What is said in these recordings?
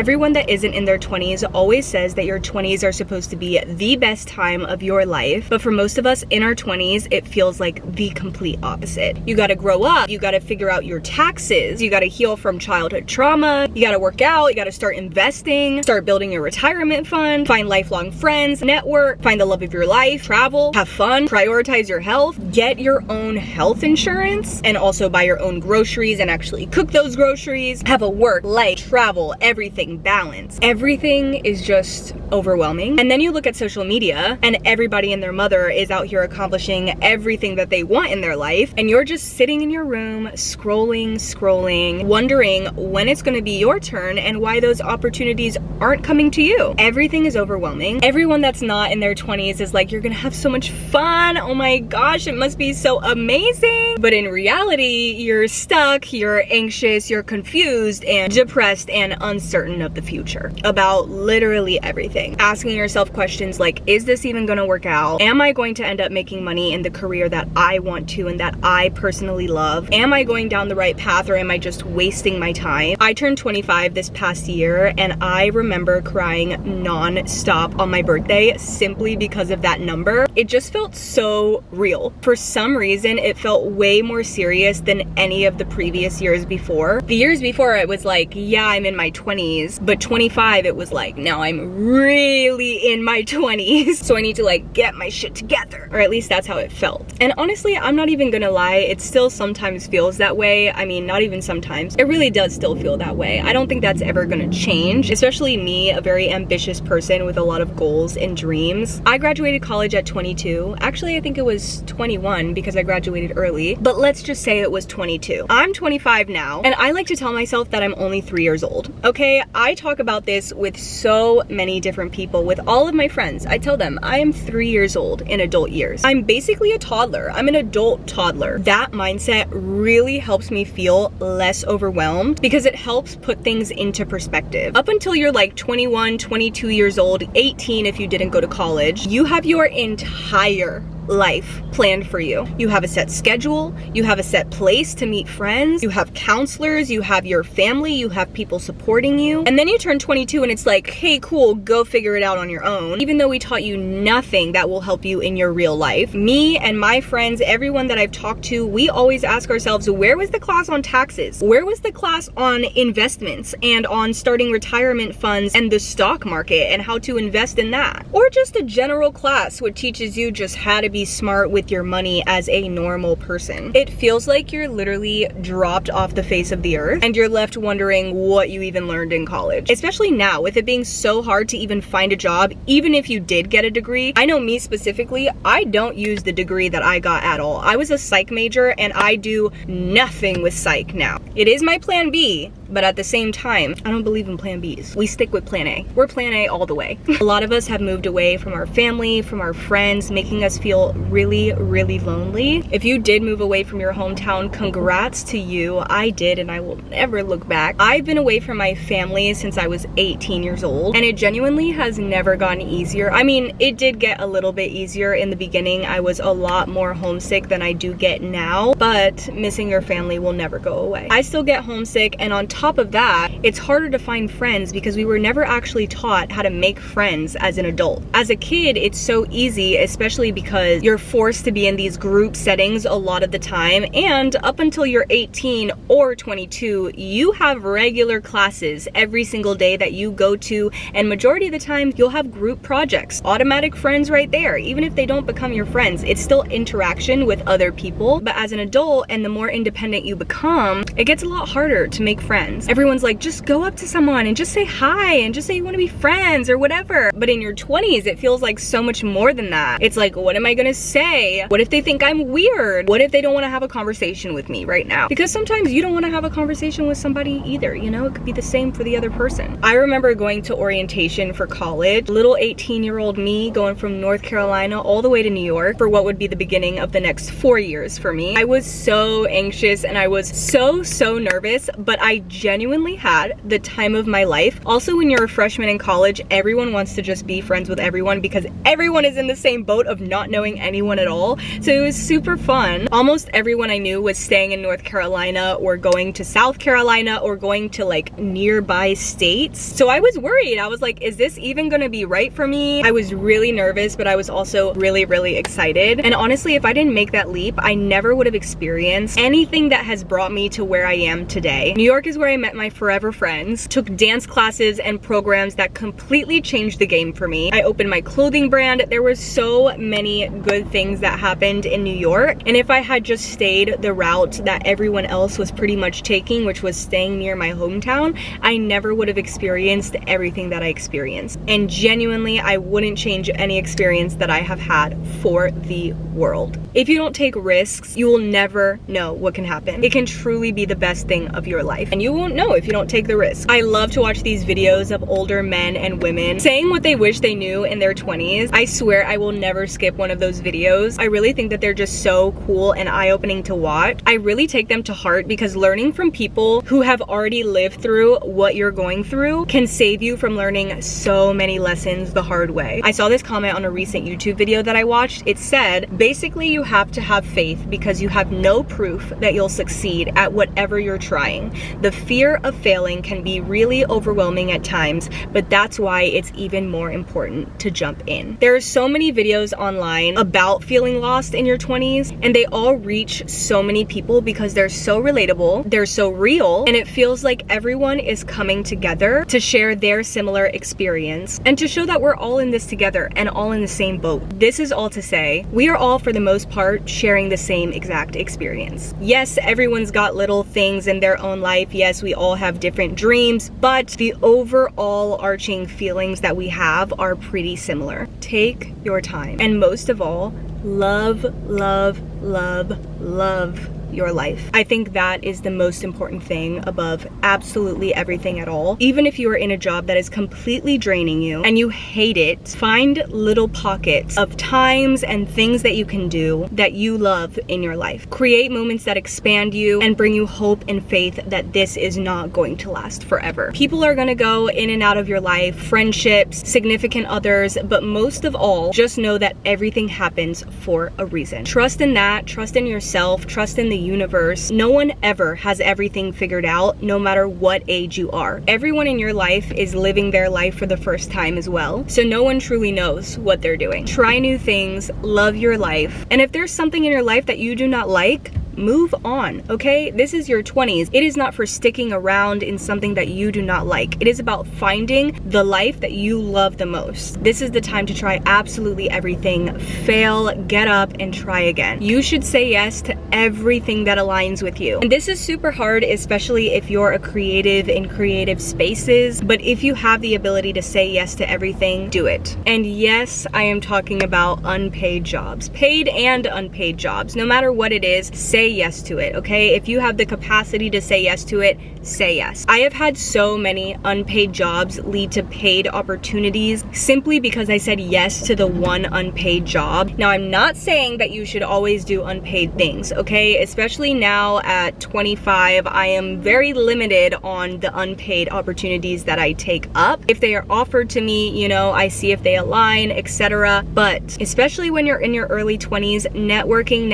Everyone that isn't in their 20s always says that your 20s are supposed to be the best time of your life, but for most of us in our 20s, it feels like the complete opposite. You gotta grow up, you gotta figure out your taxes, you gotta heal from childhood trauma, you gotta work out, you gotta start investing, start building your retirement fund, find lifelong friends, network, find the love of your life, travel, have fun, prioritize your health, get your own health insurance, and also buy your own groceries and actually cook those groceries, have a work, life, travel, everything, balance. Everything is just overwhelming. And then you look at social media and everybody and their mother is out here accomplishing everything that they want in their life, and you're just sitting in your room scrolling, wondering when it's gonna be your turn and why those opportunities aren't coming to you. Everything is overwhelming. Everyone that's not in their 20s is like, you're gonna have so much fun, oh my gosh, it must be so amazing. But in reality, you're stuck, you're anxious, you're confused and depressed and uncertain of the future about literally everything. Asking yourself questions like, is this even gonna work out? Am I going to end up making money in the career that I want to and that I personally love? Am I going down the right path, or am I just wasting my time? I turned 25 this past year and I remember crying non-stop on my birthday simply because of that number. It just felt so real. For some reason, it felt way more serious than any of the previous years before. The years before, it was like, yeah, I'm in my 20s, but 25, it was like, now I'm really in my 20s. So I need to like get my shit together, or at least that's how it felt. And honestly, I'm not even gonna lie, it still sometimes feels that way. I mean, not even sometimes, it really does still feel that way. I don't think that's ever gonna change, especially me, a very ambitious person with a lot of goals and dreams. I graduated college at 22. Actually, I think it was 21 because I graduated early, but let's just say it was 22. I'm 25 now, and I like to tell myself that I'm only 3 years old. Okay, I talk about this with so many different people, with all of my friends. I tell them I am 3 years old in adult years. I'm basically a toddler. I'm an adult toddler. That mindset really helps me feel less overwhelmed because it helps put things into perspective. Up until you're like 21, 22 years old, 18 if you didn't go to college, you have your entire life planned for you. You have a set schedule, you have a set place to meet friends, you have counselors, you have your family, you have people supporting you. And then you turn 22 and it's like, hey, cool, go figure it out on your own. Even though we taught you nothing that will help you in your real life. Me and my friends, everyone that I've talked to, we always ask ourselves, where was the class on taxes? Where was the class on investments and on starting retirement funds and the stock market and how to invest in that? Or just a general class which teaches you just how to be smart with your money as a normal person. It feels like you're literally dropped off the face of the earth and you're left wondering what you even learned in college. Especially now, with it being so hard to even find a job, even if you did get a degree. I know me specifically, I don't use the degree that I got at all. I was a psych major and I do nothing with psych now. It is my plan B, but at the same time, I don't believe in plan Bs. We stick with plan A. We're plan A all the way. A lot of us have moved away from our family, from our friends, making us feel really, really lonely. If you did move away from your hometown, congrats to you. I did, and I will never look back. I've been away from my family since I was 18 years old, and it genuinely has never gotten easier. I mean, it did get a little bit easier in the beginning. I was a lot more homesick than I do get now, but missing your family will never go away. I still get homesick, and on top of that, it's harder to find friends because we were never actually taught how to make friends as an adult. As a kid, it's so easy, especially because you're forced to be in these group settings a lot of the time, and up until you're 18 or 22, you have regular classes every single day that you go to, and majority of the time, you'll have group projects. Automatic friends right there. Even if they don't become your friends, it's still interaction with other people. But as an adult, and the more independent you become, it gets a lot harder to make friends. Everyone's like, just go up to someone and just say hi and just say you want to be friends or whatever. But in your 20s, it feels like so much more than that. It's like, what am I gonna say? What if they think I'm weird? What if they don't want to have a conversation with me right now? Because sometimes you don't want to have a conversation with somebody either, you know? It could be the same for the other person. I remember going to orientation for college, little 18-year-old me going from North Carolina all the way to New York for what would be the beginning of the next 4 years for me. I was so anxious and I was so nervous, but I genuinely had the time of my life. Also, when you're a freshman in college, everyone wants to just be friends with everyone because everyone is in the same boat of not knowing anyone at all. So it was super fun. Almost everyone I knew was staying in North Carolina or going to South Carolina or going to like nearby states. So I was worried. I was like, is this even gonna be right for me? I was really nervous, but I was also really, really excited. And honestly, if I didn't make that leap, I never would have experienced anything that has brought me to where I am today. New York is where I met my forever friends, took dance classes and programs that completely changed the game for me. I opened my clothing brand. There were so many good things that happened in New York. And if I had just stayed the route that everyone else was pretty much taking, which was staying near my hometown, I never would have experienced everything that I experienced. And genuinely, I wouldn't change any experience that I have had for the world. If you don't take risks, you will never know what can happen. It can truly be the best thing of your life, and you won't know if you don't take the risk. I love to watch these videos of older men and women saying what they wish they knew in their 20s. I swear I will never skip one of those videos. I really think that they're just so cool and eye-opening to watch. I really take them to heart because learning from people who have already lived through what you're going through can save you from learning so many lessons the hard way. I saw this comment on a recent YouTube video that I watched. It said, basically, you have to have faith because you have no proof that you'll succeed at whatever you're trying. The fear of failing can be really overwhelming at times, but that's why it's even more important to jump in. There are so many videos online about feeling lost in your 20s, and they all reach so many people because they're so relatable, they're so real, and it feels like everyone is coming together to share their similar experience and to show that we're all in this together and all in the same boat. This is all to say, we are all for the most part sharing the same exact experience. Yes, everyone's got little things in their own life. Yes, we all have different dreams, but the overall arching feelings that we have are pretty similar. Take your time. And most of all, love, love, love, love your life. I think that is the most important thing above absolutely everything at all. Even if you are in a job that is completely draining you and you hate it, find little pockets of times and things that you can do that you love in your life. Create moments that expand you and bring you hope and faith that this is not going to last forever. People are going to go in and out of your life, friendships, significant others, but most of all, just know that everything happens for a reason. Trust in that, trust in yourself, trust in the universe. No one ever has everything figured out, no matter what age you are. Everyone in your life is living their life for the first time as well, so no one truly knows what they're doing. Try new things, love your life, and if there's something in your life that you do not like, move on, okay? This is your 20s. It is not for sticking around in something that you do not like. It is about finding the life that you love the most. This is the time to try absolutely everything. Fail, get up, and try again. You should say yes to everything that aligns with you. And this is super hard, especially if you're a creative in creative spaces, but if you have the ability to say yes to everything, do it. And yes, I am talking about unpaid jobs. Paid and unpaid jobs. No matter what it is, say yes to it, okay? If you have the capacity to say yes to it, say yes. I have had so many unpaid jobs lead to paid opportunities simply because I said yes to the one unpaid job. Now, I'm not saying that you should always do unpaid things, okay? Especially now at 25, I am very limited on the unpaid opportunities that I take up. If they are offered to me, you know, I see if they align, etc. But especially when you're in your early 20s, networking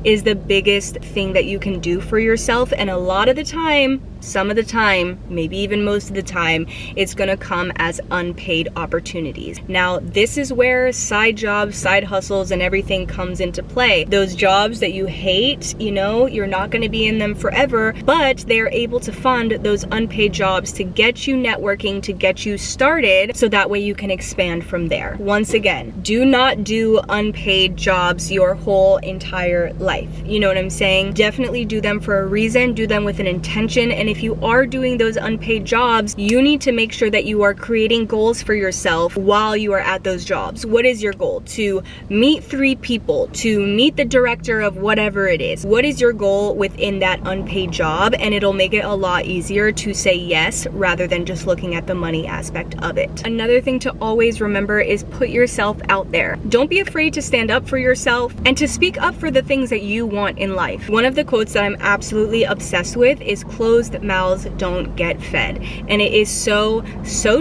is the biggest thing that you can do for yourself. And a lot of the time, some of the time, maybe even most of the time, it's gonna come as unpaid opportunities. Now, this is where side jobs, side hustles, and everything comes into play. Those jobs that you hate, you know, you're not gonna be in them forever, but they're able to fund those unpaid jobs to get you networking, to get you started, so that way you can expand from there. Once again, do not do unpaid jobs your whole entire life. You know what I'm saying? Definitely do them for a reason, do them with an intention, and if if you are doing those unpaid jobs, you need to make sure that you are creating goals for yourself while you are at those jobs. What is your goal? To meet 3 people, to meet the director of whatever it is. What is your goal within that unpaid job? And it'll make it a lot easier to say yes rather than just looking at the money aspect of it. Another thing to always remember is put yourself out there. Don't be afraid to stand up for yourself and to speak up for the things that you want in life. One of the quotes that I'm absolutely obsessed with is closed mouths don't get fed. And it is so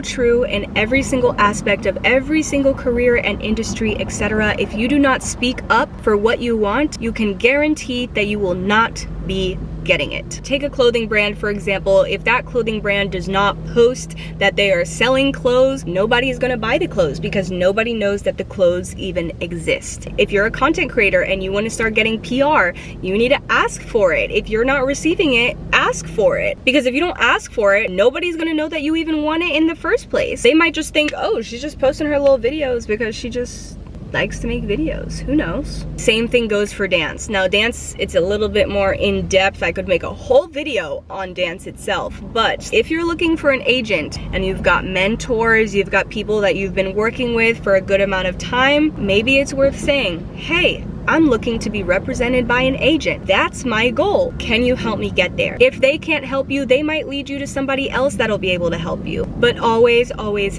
true in every single aspect of every single career and industry, etc. If you do not speak up for what you want, you can guarantee that you will not be getting it. Take a clothing brand, for example. If that clothing brand does not post that they are selling clothes, nobody is going to buy the clothes because nobody knows that the clothes even exist. If you're a content creator and you want to start getting PR, you need to ask for it. If you're not receiving it, ask for it. Because if you don't ask for it, nobody's going to know that you even want it in the first place. They might just think, oh, she's just posting her little videos because she just likes to make videos. Who knows? Same thing goes for dance. Now dance, it's a little bit more in depth. I could make a whole video on dance itself. But if you're looking for an agent and you've got mentors, you've got people that you've been working with for a good amount of time, maybe it's worth saying, hey, I'm looking to be represented by an agent. That's my goal. Can you help me get there? If they can't help you, they might lead you to somebody else that'll be able to help you. But always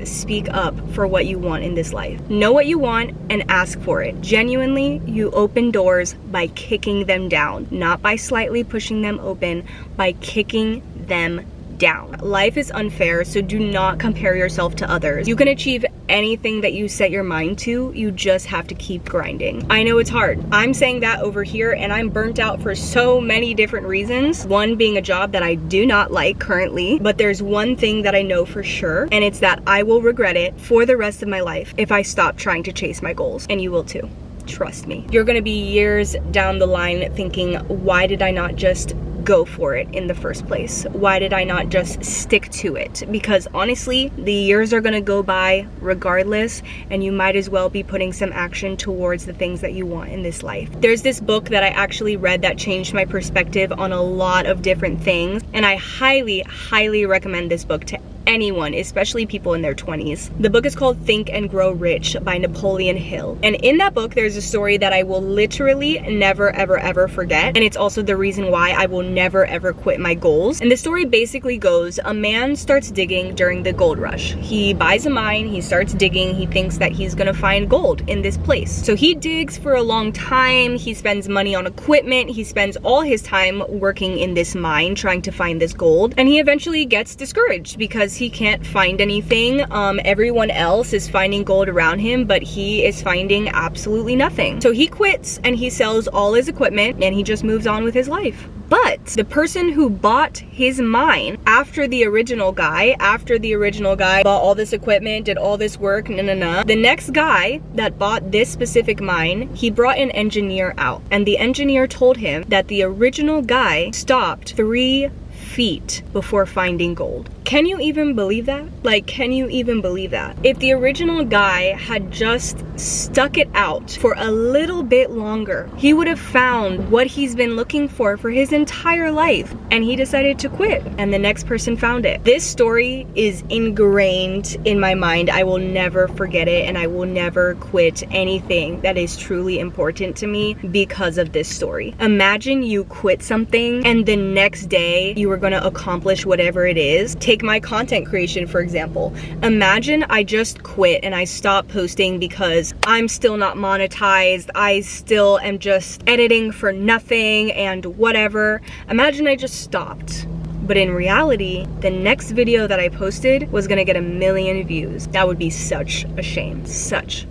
speak up for what you want in this life. Know what you want and ask for it. Genuinely, you open doors by kicking them down, not by slightly pushing them open, by kicking them down. Life is unfair, so do not compare yourself to others. You can achieve anything that you set your mind to. You just have to keep grinding. I know it's hard. I'm saying that over here and I'm burnt out for so many different reasons. One being a job that I do not like currently, but there's one thing that I know for sure, and it's that I will regret it for the rest of my life if I stop trying to chase my goals, and you will too. Trust me. You're gonna be years down the line thinking, why did I not just go for it in the first place? Why did I not just stick to it? Because honestly, the years are gonna go by regardless, and you might as well be putting some action towards the things that you want in this life. There's this book that I actually read that changed my perspective on a lot of different things, and I highly recommend this book to anyone, especially people in their 20s. The book is called Think and Grow Rich by Napoleon Hill. And in that book, there's a story that I will literally never, ever forget. And it's also the reason why I will never, ever quit my goals. And the story basically goes, a man starts digging during the gold rush. He buys a mine, he starts digging, he thinks that he's gonna find gold in this place. So he digs for a long time, he spends money on equipment, he spends all his time working in this mine trying to find this gold. And he eventually gets discouraged because he can't find anything. Everyone else is finding gold around him, but he is finding absolutely nothing. So he quits and he sells all his equipment and he just moves on with his life. But the person who bought his mine after the original guy bought all this equipment, did all this work, the next guy that bought this specific mine, he brought an engineer out, and the engineer told him that the original guy stopped 3 feet before finding gold. Can you even believe that? Like, can you even believe that? If the original guy had just stuck it out for a little bit longer, he would have found what he's been looking for his entire life, and he decided to quit, and the next person found it. This story is ingrained in my mind. I will never forget it, and I will never quit anything that is truly important to me because of this story. Imagine you quit something and the next day you were gonna accomplish whatever it is. Take my content creation, for example. Imagine I just quit and I stopped posting because I'm still not monetized. I still am just editing for nothing and whatever. Imagine I just stopped. But in reality, the next video that I posted was gonna get 1 million views. That would be such a shame. Such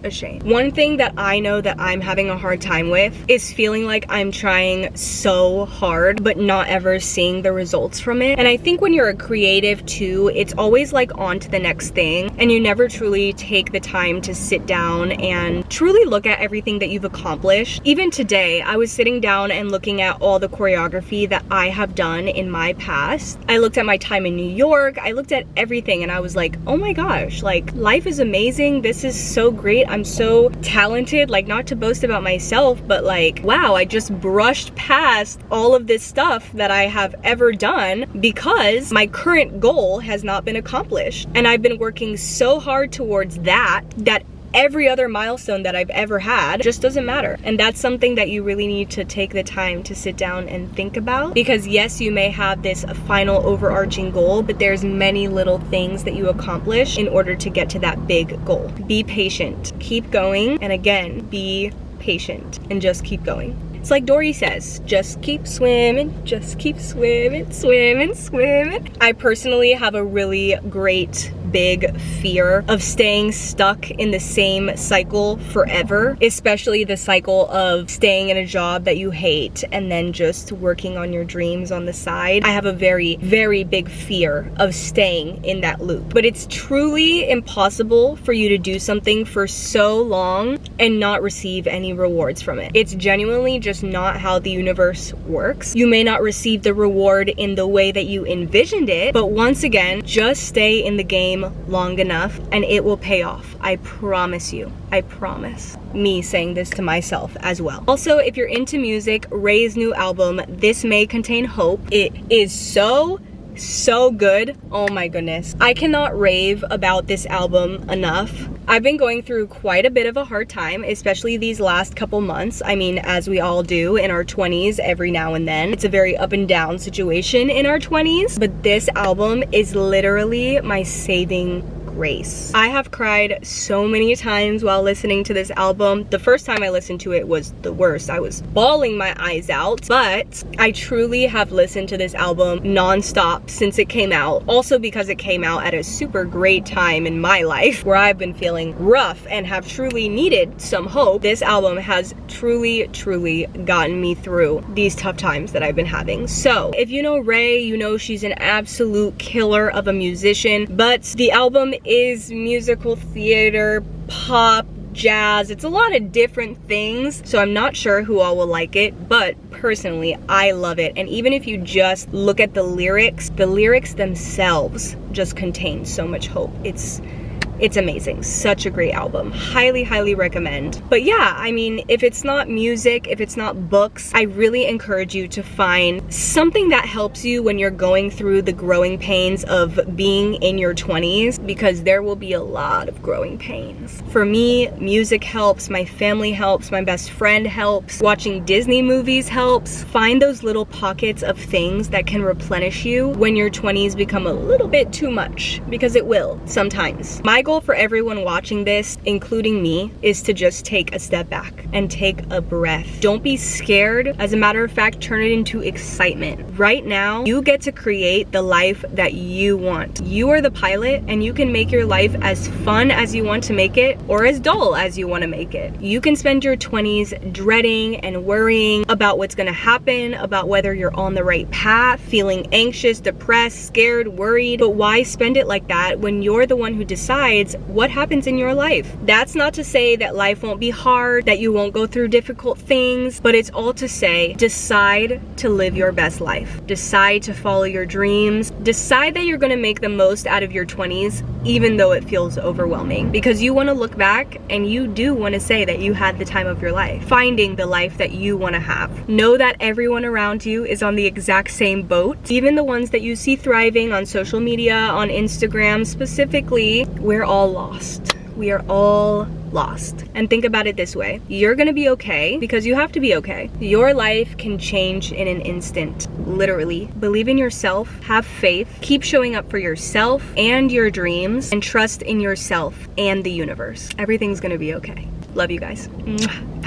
a shame. One thing that I know that I'm having a hard time with is feeling like I'm trying so hard but not ever seeing the results from it. And I think when you're a creative too, it's always like on to the next thing, and you never truly take the time to sit down and truly look at everything that you've accomplished. Even today, I was sitting down and looking at all the choreography that I have done in my past. I looked at my time in New York. I looked at everything and I was like, oh my gosh, like life is amazing. This is so great. I'm so talented. Like, not to boast about myself, but like, wow, I just brushed past all of this stuff that I have ever done because my current goal has not been accomplished. And I've been working so hard towards that every other milestone that I've ever had just doesn't matter. And that's something that you really need to take the time to sit down and think about, because yes, you may have this final overarching goal, but there's many little things that you accomplish in order to get to that big goal. Be patient, keep going, and again, be patient and just keep going. It's like Dory says, just keep swimming, just keep swimming, swimming, swimming. I personally have a really great big fear of staying stuck in the same cycle forever, especially the cycle of staying in a job that you hate and then just working on your dreams on the side. I have a very, very big fear of staying in that loop. But it's truly impossible for you to do something for so long and not receive any rewards from it. It's genuinely just not how the universe works. You may not receive the reward in the way that you envisioned it, but once again, just stay in the game long enough and it will pay off. I promise you. I promise. Me saying this to myself as well. Also, if you're into music, Ray's new album, This May Contain Hope, it is so good. Oh my goodness. I cannot rave about this album enough. I've been going through quite a bit of a hard time, especially these last couple months. I mean, as we all do in our 20s every now and then. It's a very up and down situation in our 20s, but this album is literally my saving grace. I have cried so many times while listening to this album. The first time I listened to it was the worst. I was bawling my eyes out, but I truly have listened to this album non-stop since it came out. Also because it came out at a super great time in my life where I've been feeling rough and have truly needed some hope. This album has truly gotten me through these tough times that I've been having. So if you know Ray, you know she's an absolute killer of a musician, but the album is musical theater, pop, jazz. It's a lot of different things, so I'm not sure who all will like it, but personally, I love it. And even if you just look at the lyrics themselves just contain so much hope. It's amazing. Such a great album. Highly recommend. But yeah, I mean, if it's not music, if it's not books, I really encourage you to find something that helps you when you're going through the growing pains of being in your 20s, because there will be a lot of growing pains. For me, music helps, my family helps, my best friend helps, watching Disney movies helps. Find those little pockets of things that can replenish you when your 20s become a little bit too much, because it will sometimes. My goal for everyone watching this, including me, is to just take a step back and take a breath. Don't be scared. As a matter of fact, turn it into excitement. Right now, you get to create the life that you want. You are the pilot, and you can make your life as fun as you want to make it or as dull as you want to make it. You can spend your 20s dreading and worrying about what's going to happen, about whether you're on the right path, feeling anxious, depressed, scared, worried. But why spend it like that when you're the one who decides what happens in your life? That's not to say that life won't be hard, that you won't go through difficult things, but it's all to say, decide to live your best life. Decide to follow your dreams. Decide that you're going to make the most out of your 20s, even though it feels overwhelming, because you want to look back and you do want to say that you had the time of your life, finding the life that you want to have. Know that everyone around you is on the exact same boat, even the ones that you see thriving on social media, on Instagram specifically. We're all lost. We are all lost. And think about it this way. You're gonna be okay because you have to be okay. Your life can change in an instant, literally. Believe in yourself, have faith, keep showing up for yourself and your dreams, and trust in yourself and the universe. Everything's gonna be okay. Love you guys. Mwah.